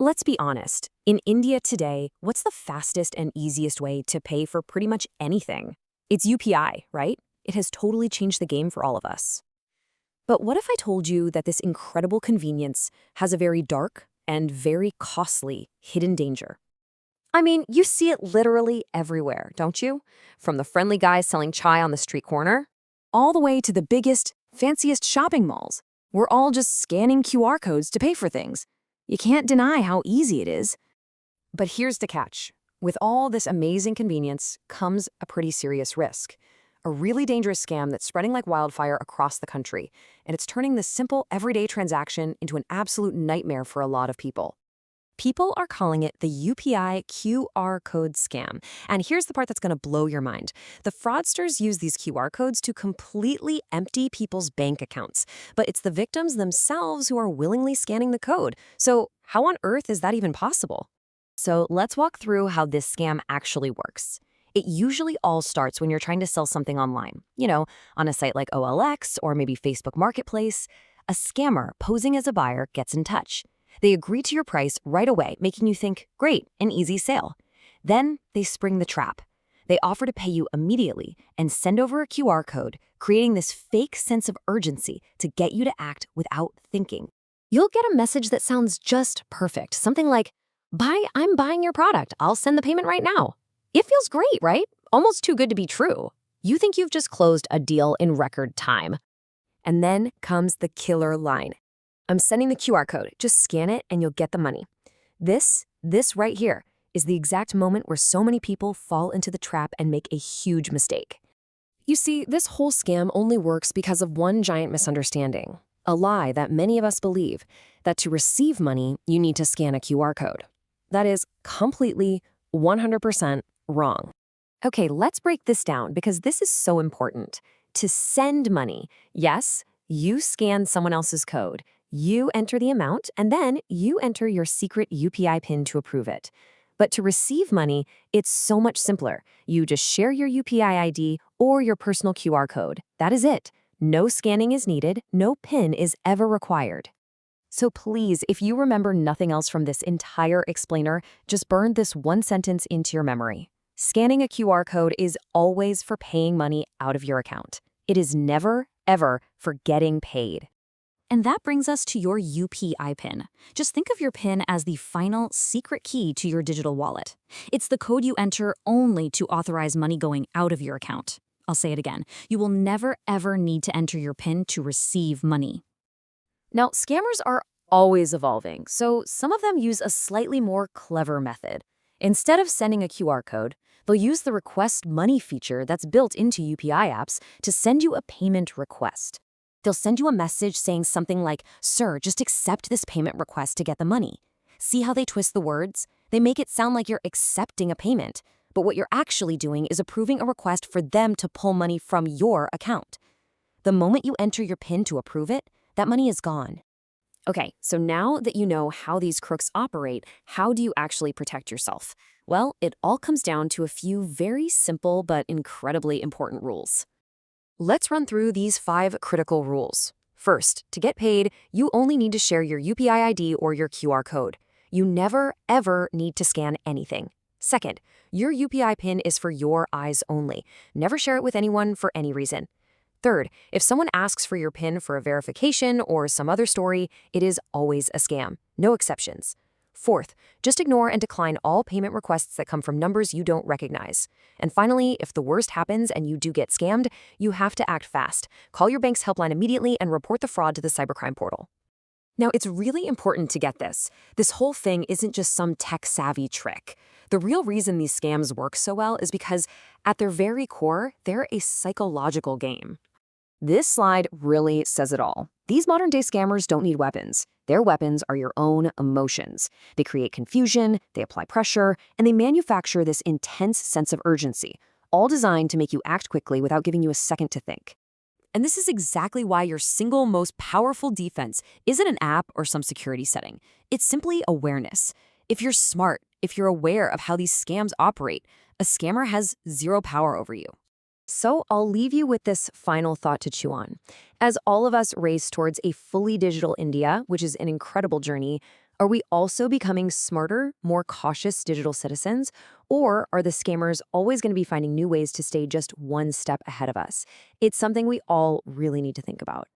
Let's be honest. In India today, what's the fastest and easiest way to pay for pretty much anything? It's UPI, right? It has totally changed the game for all of us. But what if I told you that this incredible convenience has a very dark and very costly hidden danger? I mean, you see it literally everywhere, don't you? From the friendly guys selling chai on the street corner, all the way to the biggest, fanciest shopping malls. We're all just scanning QR codes to pay for things. You can't deny how easy it is. But here's the catch. With all this amazing convenience comes a pretty serious risk. A really dangerous scam that's spreading like wildfire across the country, and it's turning this simple, everyday transaction into an absolute nightmare for a lot of people. People are calling it the UPI QR Code Scam. And here's the part that's going to blow your mind. The fraudsters use these QR codes to completely empty people's bank accounts. But it's the victims themselves who are willingly scanning the code. So how on earth is that even possible? So let's walk through how this scam actually works. It usually all starts when you're trying to sell something online. On a site like OLX or maybe Facebook Marketplace. A scammer posing as a buyer gets in touch. They agree to your price right away, making you think, great, an easy sale. Then they spring the trap. They offer to pay you immediately and send over a QR code, creating this fake sense of urgency to get you to act without thinking. You'll get a message that sounds just perfect, something like, I'm buying your product, I'll send the payment right now. It feels great, right? Almost too good to be true. You think you've just closed a deal in record time. And then comes the killer line. I'm sending the QR code. Just scan it and you'll get the money. This right here is the exact moment where so many people fall into the trap and make a huge mistake. You see, this whole scam only works because of one giant misunderstanding. A lie that many of us believe, that to receive money, you need to scan a QR code. That is completely, 100% wrong. Okay, let's break this down because this is so important. To send money, yes, you scan someone else's code. You enter the amount, and then you enter your secret UPI PIN to approve it. But to receive money, it's so much simpler. You just share your UPI ID or your personal QR code. That is it. No scanning is needed. No PIN is ever required. So please, if you remember nothing else from this entire explainer, just burn this one sentence into your memory. Scanning a QR code is always for paying money out of your account. It is never, ever for getting paid. And that brings us to your UPI PIN. Just think of your PIN as the final secret key to your digital wallet. It's the code you enter only to authorize money going out of your account. I'll say it again. You will never, ever need to enter your PIN to receive money. Now, scammers are always evolving, so some of them use a slightly more clever method. Instead of sending a QR code, they'll use the request money feature that's built into UPI apps to send you a payment request. They'll send you a message saying something like, "Sir, just accept this payment request to get the money." See how they twist the words? They make it sound like you're accepting a payment, but what you're actually doing is approving a request for them to pull money from your account. The moment you enter your PIN to approve it, that money is gone. Okay, so now that you know how these crooks operate, how do you actually protect yourself? Well, it all comes down to a few very simple but incredibly important rules. Let's run through these 5 critical rules. First, to get paid, you only need to share your UPI ID or your QR code. You never, ever need to scan anything. Second, your UPI PIN is for your eyes only. Never share it with anyone for any reason. Third, if someone asks for your PIN for a verification or some other story, it is always a scam. No exceptions. Fourth, just ignore and decline all payment requests that come from numbers you don't recognize. And finally, if the worst happens and you do get scammed, you have to act fast. Call your bank's helpline immediately and report the fraud to the cybercrime portal. Now, it's really important to get this. This whole thing isn't just some tech-savvy trick. The real reason these scams work so well is because, at their very core, they're a psychological game. This slide really says it all. These modern-day scammers don't need weapons. Their weapons are your own emotions. They create confusion, they apply pressure, and they manufacture this intense sense of urgency, all designed to make you act quickly without giving you a second to think. And this is exactly why your single most powerful defense isn't an app or some security setting. It's simply awareness. If you're smart, if you're aware of how these scams operate, a scammer has zero power over you. So I'll leave you with this final thought to chew on. As all of us race towards a fully digital India, which is an incredible journey, Are we also becoming smarter, more cautious digital citizens? Or are the scammers always going to be finding new ways to stay just one step ahead of us? It's something we all really need to think about.